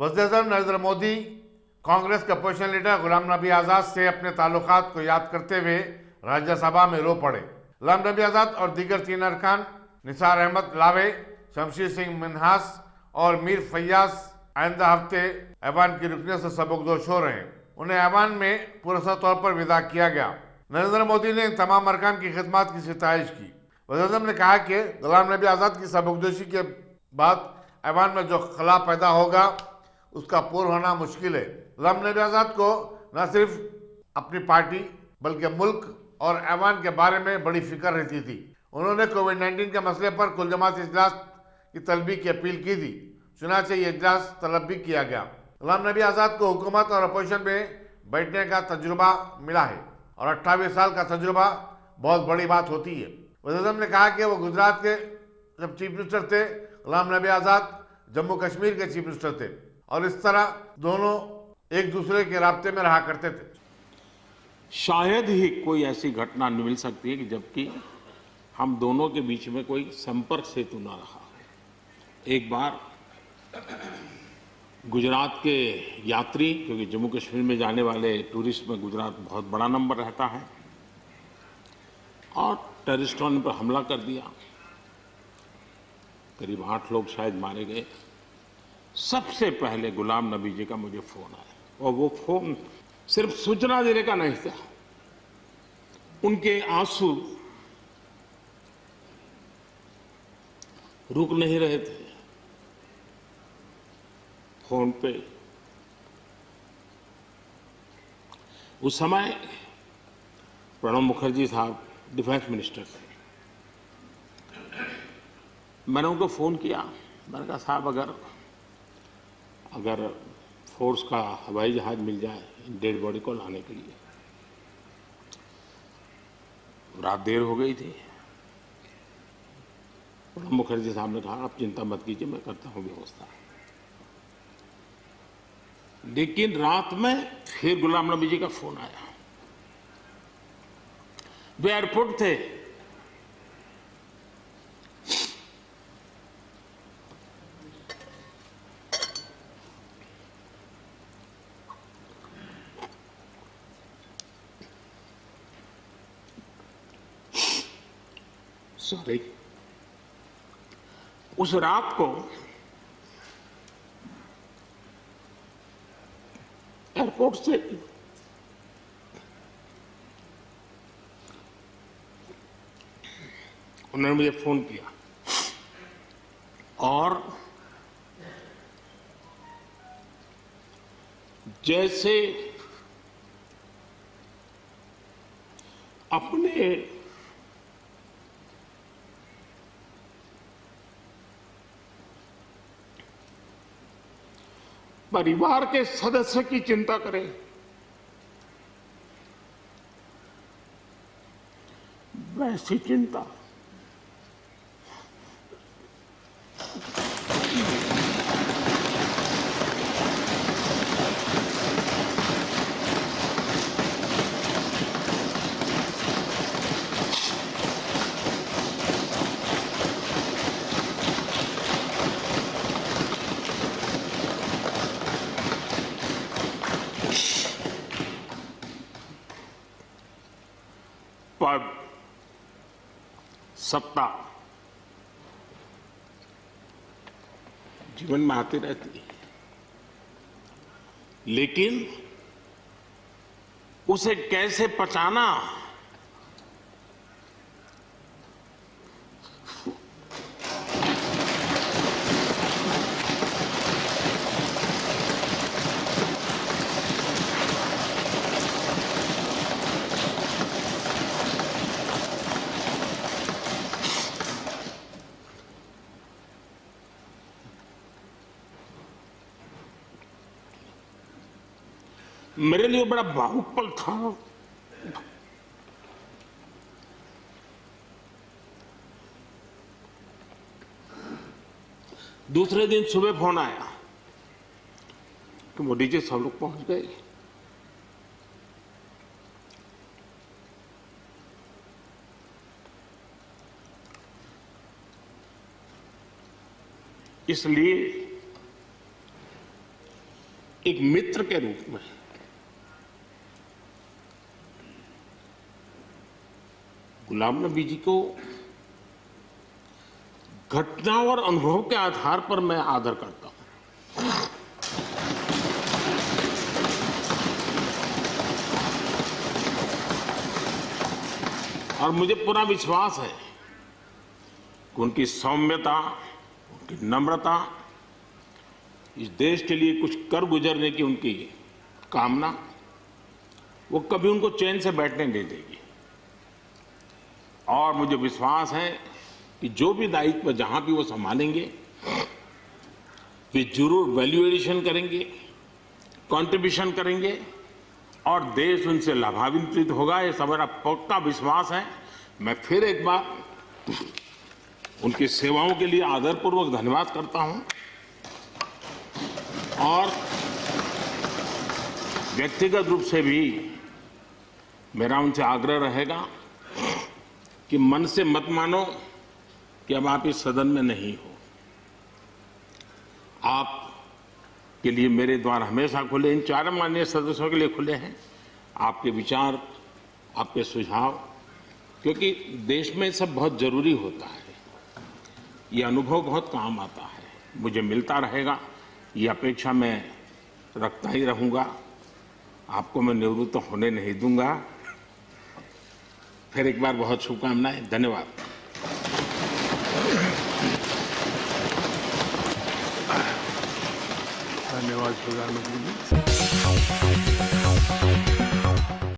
वज़ीर-ए-आज़म नरेंद्र मोदी कांग्रेस के opposition leader Ghulam Nabi Azad से अपने ताल्लुकात को याद करते हुए राज्यसभा में रो पड़े। गुलाम नबी आज़ाद और दीगर 3 अरकान निसार अहमद लावे, शमशीर सिंह मिन्हास और मीर फैयाज आइंदा हफ्ते ऐवान की रुकने से सबकदोश हो रहे हैं। उन्हें ऐवान में पुरस्कार तौर पर विदा किया गया। नरेंद्र मोदी ने इन तमाम अरकान की खिदमत की सिताइश की। वज़ीर-ए-आज़म ने कहा कि गुलाम नबी आज़ाद की सबकदोशी के बाद ऐवान में जो खला पैदा होगा उसका पूर्ण होना मुश्किल है। गुलाम नबी आज़ाद को न सिर्फ अपनी पार्टी बल्कि मुल्क और ऐवान के बारे में बड़ी फिक्र रहती थी। उन्होंने कोविड-19 के मसले पर कुल जमात इजलास की तलबी की अपील की थी। चुनांचे ये इजलास तलब भी किया गया। गुलाम नबी आज़ाद को हुकूमत और अपोजिशन में बैठने का तजुर्बा मिला है और 28 साल का तजुर्बा बहुत बड़ी बात होती है। वज़ीर-ए-आज़म ने कहा कि वो गुजरात के जब चीफ मिनिस्टर थे, गुलाम नबी आज़ाद जम्मू कश्मीर के चीफ मिनिस्टर थे और इस तरह दोनों एक दूसरे के राब्ते में रहा करते थे। शायद ही कोई ऐसी घटना मिल सकती है कि जबकि हम दोनों के बीच में कोई संपर्क सेतु न रहा। एक बार गुजरात के यात्री, क्योंकि जम्मू कश्मीर में जाने वाले टूरिस्ट में गुजरात बहुत बड़ा नंबर रहता है, और टेररिस्टों ने पर हमला कर दिया। करीब 8 लोग शायद मारे गए। सबसे पहले गुलाम नबी जी का मुझे फोन आया और वो फोन सिर्फ सूचना देने का नहीं था। उनके आंसू रुक नहीं रहे थे। फोन पे उस समय प्रणब मुखर्जी साहब डिफेंस मिनिस्टर थे। मैंने उनको फोन किया। मैंने कहा साहब अगर फोर्स का हवाई जहाज मिल जाए डेड बॉडी को लाने के लिए। रात देर हो गई थी। प्रणब मुखर्जी साहब ने कहा आप चिंता मत कीजिए, मैं करता हूं व्यवस्था। लेकिन रात में फिर गुलाम नबी जी का फोन आया। वे एयरपोर्ट थे। सॉरी, उस रात को एयरपोर्ट से उन्होंने मुझे फोन किया और जैसे अपने परिवार के सदस्य की चिंता करें, वैसी चिंता पद, सत्ता जीवन में आती रहती है, लेकिन उसे कैसे पचाना, मेरे लिए बड़ा भावुक पल था। दूसरे दिन सुबह फोन आया कि मोदी जी सब लोग पहुंच गए। इसलिए एक मित्र के रूप में गुलाम नबी जी को घटना और अनुभव के आधार पर मैं आदर करता हूं। और मुझे पूरा विश्वास है कि उनकी सौम्यता, उनकी नम्रता, इस देश के लिए कुछ कर गुजरने की उनकी कामना, वो कभी उनको चैन से बैठने नहीं देगी। और मुझे विश्वास है कि जो भी दायित्व जहां भी वो संभालेंगे, वे जरूर वैल्यू एडिशन करेंगे, कंट्रीब्यूशन करेंगे और देश उनसे लाभान्वित होगा। ये सब मेरा पक्का विश्वास है। मैं फिर एक बार उनकी सेवाओं के लिए आदरपूर्वक धन्यवाद करता हूं और व्यक्तिगत रूप से भी मेरा उनसे आग्रह रहेगा कि मन से मत मानो कि अब आप इस सदन में नहीं हो। आप के लिए मेरे द्वार हमेशा खुले, इन चारों माननीय सदस्यों के लिए खुले हैं। आपके विचार, आपके सुझाव, क्योंकि देश में सब बहुत जरूरी होता है। ये अनुभव बहुत काम आता है, मुझे मिलता रहेगा, ये अपेक्षा मैं रखता ही रहूंगा। आपको मैं निवृत्त होने नहीं दूंगा। फिर एक बार बहुत शुभकामनाएं, धन्यवाद। धन्यवाद प्रधानमंत्री जी।